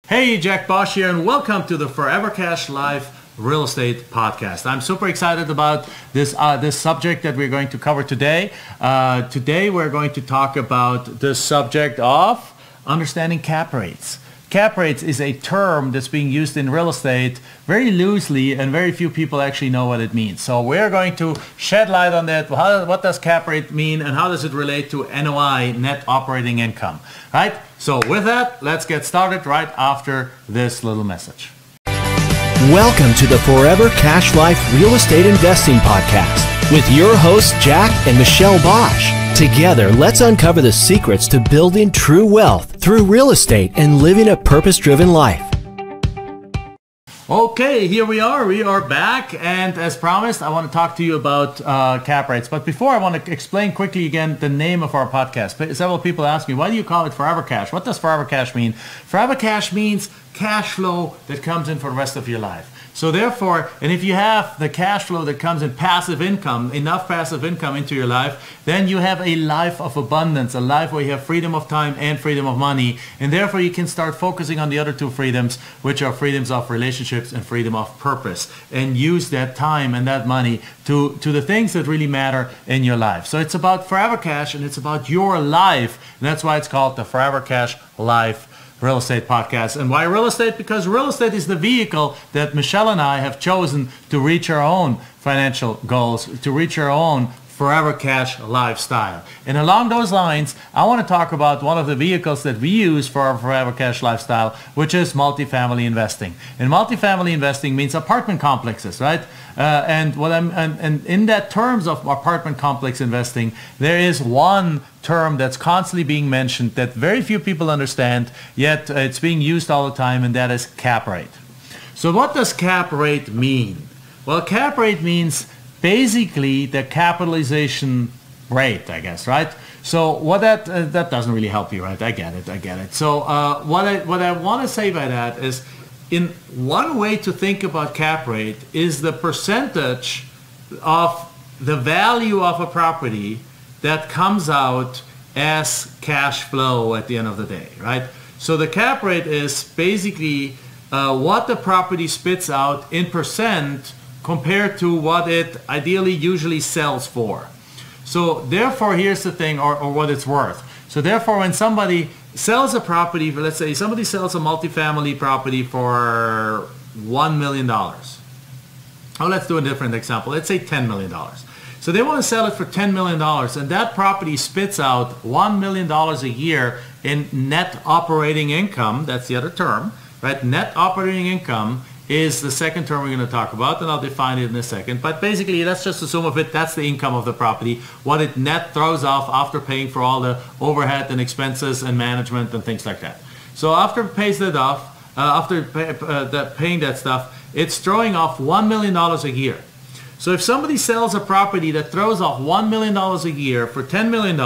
Hey, Jack Bosch here, and welcome to the Forever Cash Life Real Estate Podcast. I'm super excited about this subject that we're going to cover today. Today we're going to talk about the subject of understanding cap rates. Cap rates is a term that's being used in real estate very loosely, and very few people actually know what it means. So we're going to shed light on that. What does cap rate mean, and how does it relate to NOI, net operating income? Right? So with that, let's get started right after this little message. Welcome to the Forever Cash Life Real Estate Investing Podcast with your hosts Jack and Michelle Bosch. Together, let's uncover the secrets to building true wealth through real estate and living a purpose-driven life. Okay, here we are. We are back, and as promised, I want to talk to you about cap rates. But before, I want to explain quickly again the name of our podcast. Several people ask me, why do you call it Forever Cash? What does Forever Cash mean? Forever Cash means cash flow that comes in for the rest of your life. So therefore, and if you have the cash flow that comes in passive income, enough passive income into your life, then you have a life of abundance, a life where you have freedom of time and freedom of money. And therefore, you can start focusing on the other two freedoms, which are freedoms of relationships and freedom of purpose, and use that time and that money to the things that really matter in your life. So it's about Forever Cash, and it's about your life. And that's why it's called the Forever Cash Life Real Estate Podcast. And why real estate? Because real estate is the vehicle that Michelle and I have chosen to reach our own financial goals, to reach our own Forever Cash lifestyle. And along those lines, I want to talk about one of the vehicles that we use for our Forever Cash lifestyle, which is multifamily investing. And multifamily investing means apartment complexes, right? And in that terms of apartment complex investing, there is one term that's constantly being mentioned that very few people understand, yet it's being used all the time, and that is cap rate. So what does cap rate mean? Well, cap rate means basically the capitalization rate, I guess, right? So what that doesn't really help you, right? I get it. So what I want to say by that is, in one way to think about cap rate is the percentage of the value of a property that comes out as cash flow at the end of the day, right? So the cap rate is basically what the property spits out in percent compared to what it ideally usually sells for. So therefore, here's the thing, or what it's worth. So therefore, when somebody sells a property, let's say somebody sells a multifamily property for $1 million. Oh, let's do a different example. Let's say $10 million. So they want to sell it for $10 million, and that property spits out $1 million a year in net operating income. That's the other term, right? Net operating income is the second term we're going to talk about, and I'll define it in a second. But basically, let's just assume of it, that's the income of the property, what it net throws off after paying for all the overhead and expenses and management and things like that. So after it pays that off, paying that stuff, it's throwing off $1 million a year. So if somebody sells a property that throws off $1 million a year for $10 million,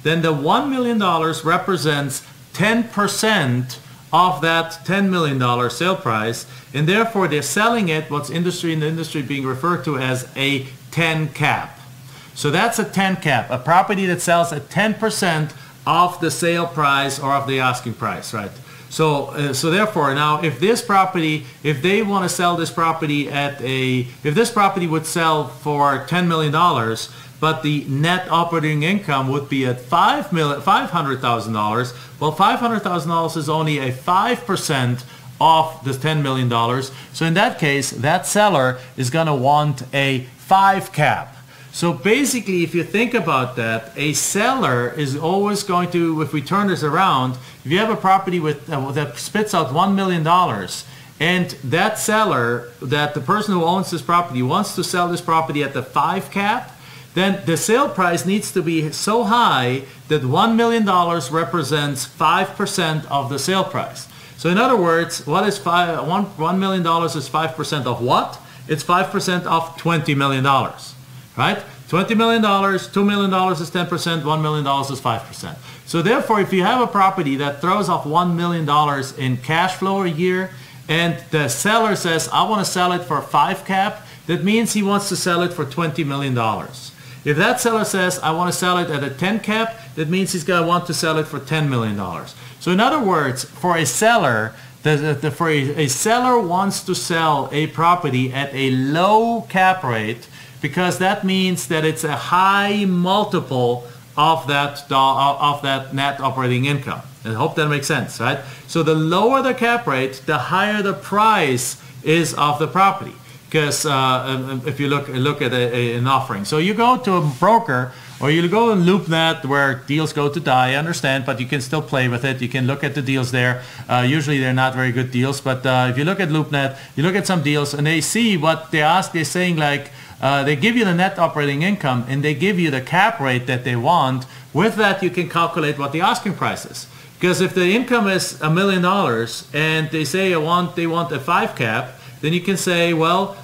then the $1 million represents 10% of that $10 million sale price, and therefore they're selling it, what's in the industry being referred to as a 10 cap. So that's a 10 cap, a property that sells at 10% of the sale price or of the asking price, right? So therefore, now if they want to sell this property if this property would sell for $10 million, but the net operating income would be at $500,000. Well, $500,000 is only a 5% of the $10 million. So in that case, that seller is going to want a 5 cap. So basically, if you think about that, a seller is always going to, if we turn this around, if you have a property that spits out $1 million, and that seller, that the person who owns this property wants to sell this property at the 5 cap, then the sale price needs to be so high that $1 million represents 5% of the sale price. So in other words, what is $1 million is 5% of what? It's 5% of $20 million, right? $20 million, $2 million is 10%, $1 million is 5%. So therefore, if you have a property that throws off $1 million in cash flow a year, and the seller says, I want to sell it for a 5 cap, that means he wants to sell it for $20 million. If that seller says, I want to sell it at a 10 cap, that means he's going to want to sell it for $10 million. So in other words, for a seller, for a seller wants to sell a property at a low cap rate because that means that it's a high multiple of that net operating income. I hope that makes sense, right? So the lower the cap rate, the higher the price is of the property. Because if you look at an offering, so you go to a broker or you go in LoopNet where deals go to die, I understand, but you can still play with it. You can look at the deals there. Usually they're not very good deals, but if you look at LoopNet, you look at some deals and they see what they ask. They're saying like they give you the net operating income and they give you the cap rate that they want. With that, you can calculate what the asking price is. Because if the income is $1 million and they say they want a 5 cap, then you can say, well,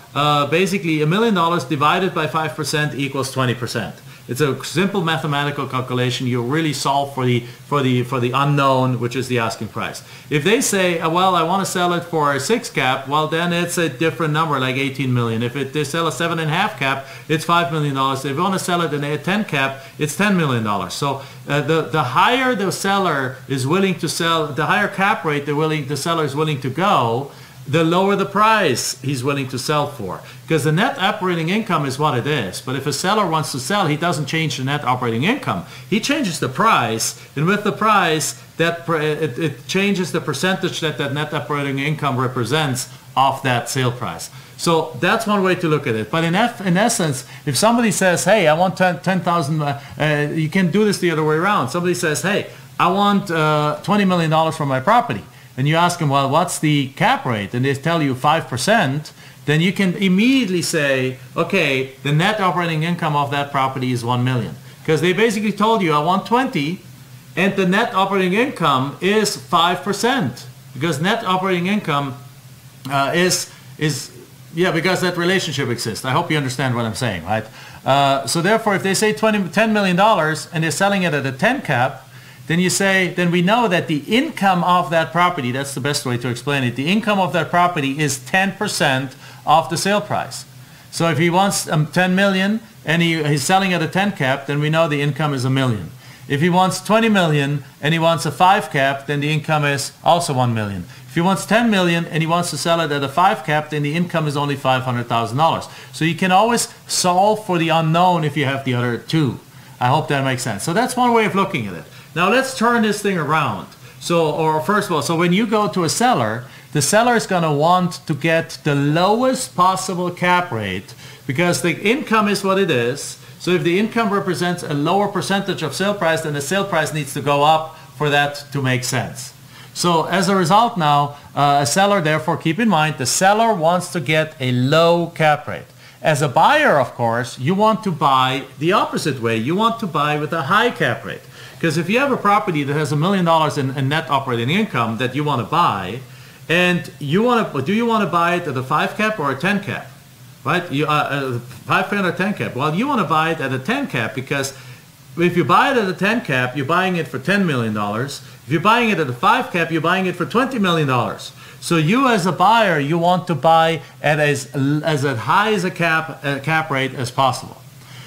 basically $1 million divided by 5% equals 20%. It's a simple mathematical calculation. You really solve for the unknown, which is the asking price. If they say, well, I want to sell it for a 6 cap, well, then it's a different number, like 18 million. If they sell a 7.5 cap, it's $5 million. If they want to sell it in a 10 cap, it's $10 million. So the higher the seller is willing to sell, the higher cap rate the seller is willing to go, the lower the price he's willing to sell for. Because the net operating income is what it is. But if a seller wants to sell, he doesn't change the net operating income. He changes the price, and with the price, it changes the percentage that net operating income represents of that sale price. So that's one way to look at it. But in essence, if somebody says, hey, I want 10,000, you can do this the other way around. Somebody says, hey, I want $20 million for my property. And you ask them, well, what's the cap rate? And they tell you 5%. Then you can immediately say, okay, the net operating income of that property is 1 million. Because they basically told you, I want 20, and the net operating income is 5%. Because net operating income because that relationship exists. I hope you understand what I'm saying, right? So therefore, if they say $10 million and they're selling it at a 10 cap, then you say, then we know that the income of that property, that's the best way to explain it, the income of that property is 10% of the sale price. So if he wants 10 million and he's selling at a 10 cap, then we know the income is $1 million. If he wants 20 million and he wants a 5 cap, then the income is also 1 million. If he wants 10 million and he wants to sell it at a 5 cap, then the income is only $500,000. So you can always solve for the unknown if you have the other two. I hope that makes sense. So that's one way of looking at it. Now let's turn this thing around. So first of all, so when you go to a seller, the seller is going to want to get the lowest possible cap rate because the income is what it is. So if the income represents a lower percentage of sale price, then the sale price needs to go up for that to make sense. So as a result now, a seller, therefore, keep in mind, the seller wants to get a low cap rate. As a buyer, of course, you want to buy the opposite way. You want to buy with a high cap rate. Because if you have a property that has $1 million in net operating income that you want to buy, and do you want to buy it at a 5 cap or a 10 cap? Right? 5 cap or 10 cap? Well, you want to buy it at a 10 cap because if you buy it at a 10 cap, you're buying it for $10 million. If you're buying it at a 5 cap, you're buying it for $20 million. So you as a buyer, you want to buy at as high as a cap rate as possible.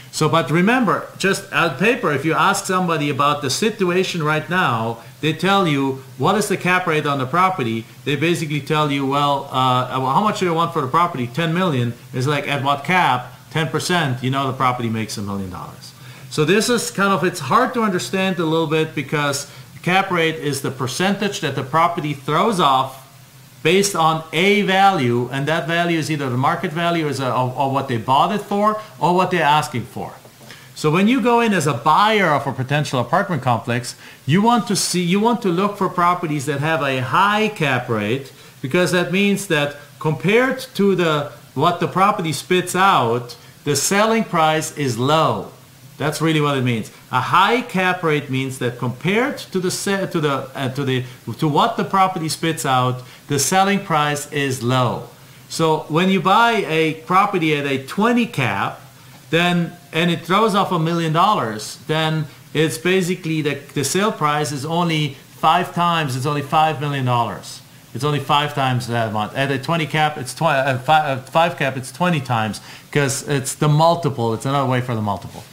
So, but remember, just on paper, if you ask somebody about the situation right now, they tell you, what is the cap rate on the property? They basically tell you, well, how much do you want for the property? 10 million. It's like, at what cap? 10%, you know the property makes $1 million. So this is kind of, it's hard to understand a little bit because cap rate is the percentage that the property throws off based on a value, and that value is either the market value or what they bought it for or what they're asking for. So when you go in as a buyer of a potential apartment complex, you want to look for properties that have a high cap rate, because that means that compared to what the property spits out, the selling price is low. That's really what it means. A high cap rate means that compared to what the property spits out, the selling price is low. So when you buy a property at a 20 cap, and it throws off $1 million, then it's basically the sale price is only 5 times. It's only $5 million. It's only 5 times that amount. At a 20 cap, it's 5 cap, it's 20 times because it's the multiple. It's another way for the multiple.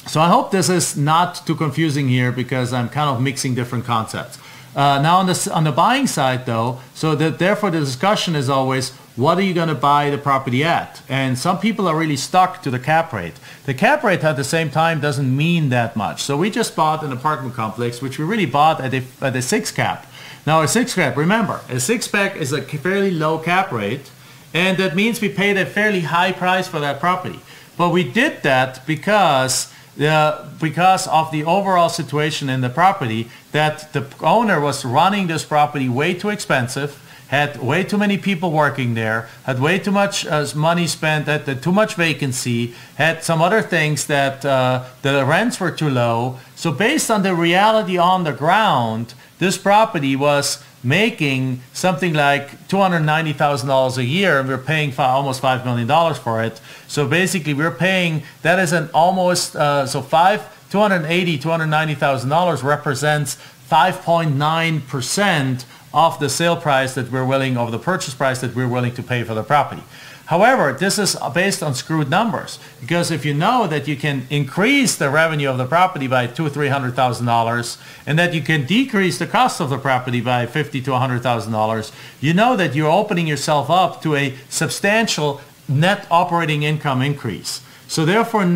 So I hope this is not too confusing here because I'm kind of mixing different concepts. Now on the buying side though, so that therefore the discussion is always, what are you going to buy the property at? And some people are really stuck to the cap rate. The cap rate at the same time doesn't mean that much. So we just bought an apartment complex, which we really bought at a 6 cap. Now a 6 cap, remember, a 6 cap is a fairly low cap rate, and that means we paid a fairly high price for that property. But we did that because of the overall situation in the property, that the owner was running this property way too expensive, had way too many people working there, had way too much money spent, too much vacancy, had some other things that the rents were too low. So based on the reality on the ground, this property was making something like $290,000 a year, and we're paying almost $5 million for it. So basically we're paying, that is an almost, $290,000 represents 5.9% of the sale price that we're willing, of the purchase price that we're willing to pay for the property. However, this is based on screwed numbers, because if you know that you can increase the revenue of the property by $200,000 or $300,000, and that you can decrease the cost of the property by $50,000 to $100,000, you know that you're opening yourself up to a substantial net operating income increase. So therefore,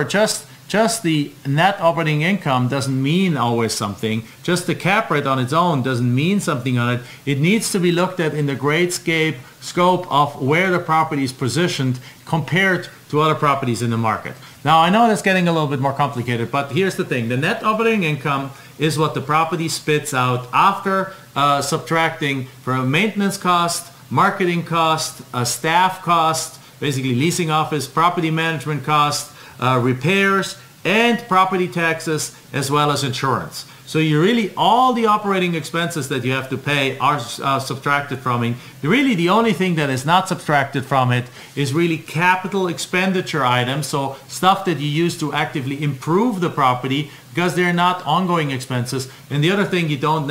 just the net operating income doesn't mean always something. Just the cap rate on its own doesn't mean something on it. It needs to be looked at in the great scope of where the property is positioned compared to other properties in the market. Now, I know that's getting a little bit more complicated, but here's the thing. The net operating income is what the property spits out after subtracting from maintenance cost, marketing cost, staff cost, basically leasing office, property management cost, repairs, and property taxes, as well as insurance. So you really, all the operating expenses that you have to pay are subtracted from it. Really, the only thing that is not subtracted from it is really capital expenditure items, so stuff that you use to actively improve the property, because they're not ongoing expenses. And the other thing you don't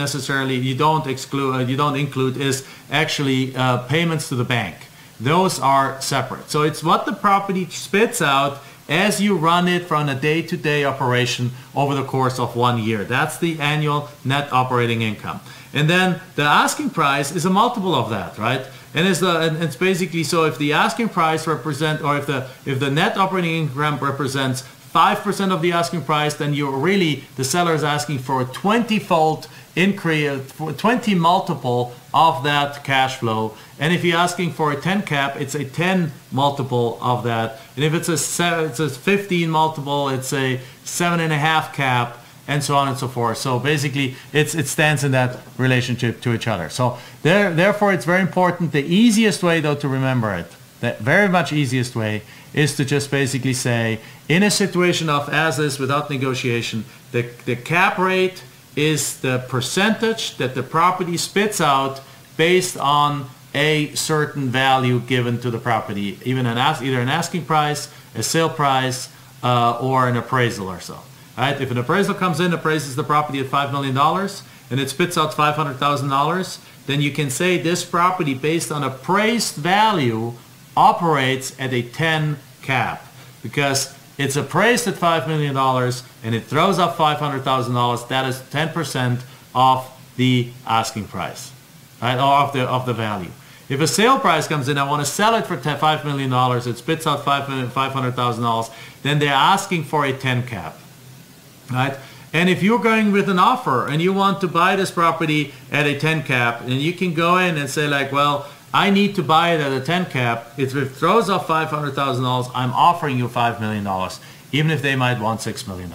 include is actually payments to the bank. Those are separate. So it's what the property spits out as you run it from a day-to-day operation over the course of 1 year. That's the annual net operating income. And then the asking price is a multiple of that, right? And it's basically, so if the asking price represent, or if the net operating income represents 5% of the asking price, then the seller is asking for a 20-fold increase, 20 multiple of that cash flow. And if you're asking for a 10 cap, it's a 10 multiple of that. And if it's a 15 multiple, it's a 7.5 cap, and so on and so forth. So basically, it stands in that relationship to each other. So therefore, it's very important. The easiest way, though, to remember it, the very much easiest way, is to just basically say, in a situation of as is without negotiation, the cap rate is the percentage that the property spits out based on a certain value given to the property, either an asking price, a sale price, or an appraisal or so. Right? If an appraisal comes in, appraises the property at $5 million, and it spits out $500,000, then you can say this property, based on appraised value, operates at a 10 cap, because it's appraised at $5 million and it throws up $500,000. That is 10% of the asking price, right? Or of the value. If a sale price comes in, I want to sell it for $5 million, it spits out $500,000, then they're asking for a 10 cap, right? And if you're going with an offer and you want to buy this property at a 10 cap, then you can go in and say like, well, I need to buy it at a 10 cap. If it throws off $500,000, I'm offering you $5 million, even if they might want $6 million.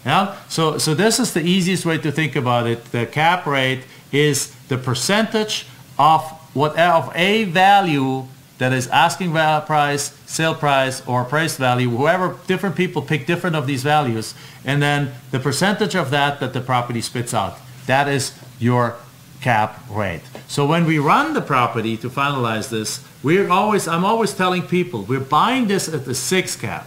Yeah? So this is the easiest way to think about it. The cap rate is the percentage of a value that is asking price, sale price, or appraised value. Whoever, different people pick different of these values, and then the percentage of that the property spits out. That is your cap rate. So when we run the property to finalize this, I'm always telling people we're buying this at the 6 cap,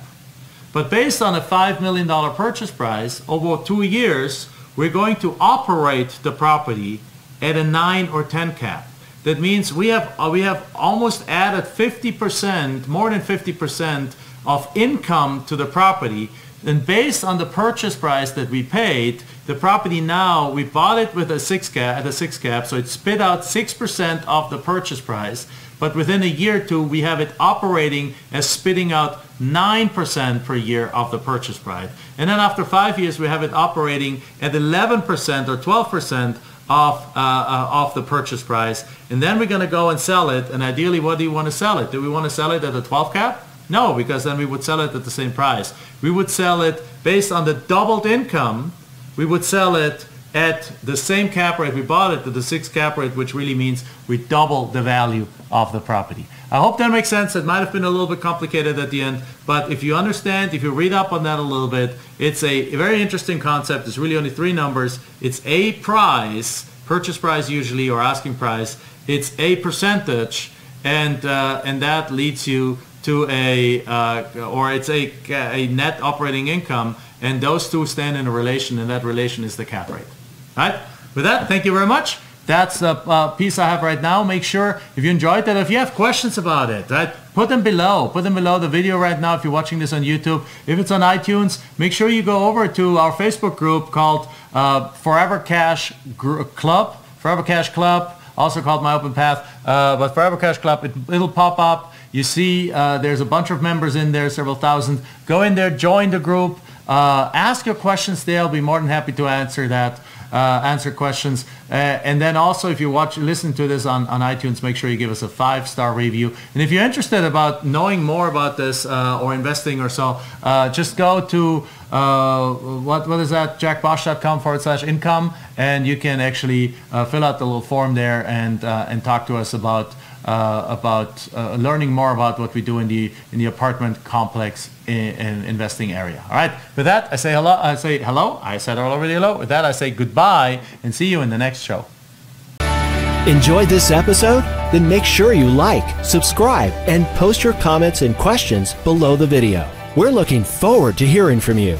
but based on a $5 million purchase price over 2 years, we're going to operate the property at a 9 or 10 cap. That means we have almost added 50%, more than 50% of income to the property And based on the purchase price that we paid, the property now, we bought it with a 6 cap, at a 6 cap, so it spit out 6% of the purchase price. But within a year or two, we have it operating as spitting out 9% per year of the purchase price. And then after 5 years, we have it operating at 11% or 12% of the purchase price. And then we're going to go and sell it. And ideally, what do you want to sell it? Do we want to sell it at a 12 cap? No, because then we would sell it at the same price. We would sell it based on the doubled income. We would sell it at the same cap rate we bought it, at the 6 cap rate, which really means we double the value of the property. I hope that makes sense. It might have been a little bit complicated at the end, but if you understand, if you read up on that a little bit, it's a very interesting concept. It's really only 3 numbers. It's a price, purchase price usually, or asking price. It's a percentage, and that leads you to it's a net operating income, and those two stand in a relation, and that relation is the cap rate. All right. With that, thank you very much. That's the piece I have right now. Make sure if you enjoyed that, if you have questions about it, right, put them below. Put them below the video right now if you're watching this on YouTube. If it's on iTunes, make sure you go over to our Facebook group called Forever Cash Club. Forever Cash Club, also called My Open Path. But Forever Cash Club, it'll pop up. You see there's a bunch of members in there, several thousand. Go in there, join the group. Ask your questions there. I'll be more than happy to answer that. Answer questions, and then also if you listen to this on iTunes, make sure you give us a 5-star review. And if you're interested about knowing more about this or investing or so, just go to what is that, jackbosch.com/income, and you can actually fill out the little form there and talk to us about learning more about what we do in the apartment complex in investing area. All right. With that, I say hello. I said already hello. With that, I say goodbye and see you in the next show. Enjoyed this episode? Then make sure you like, subscribe, and post your comments and questions below the video. We're looking forward to hearing from you.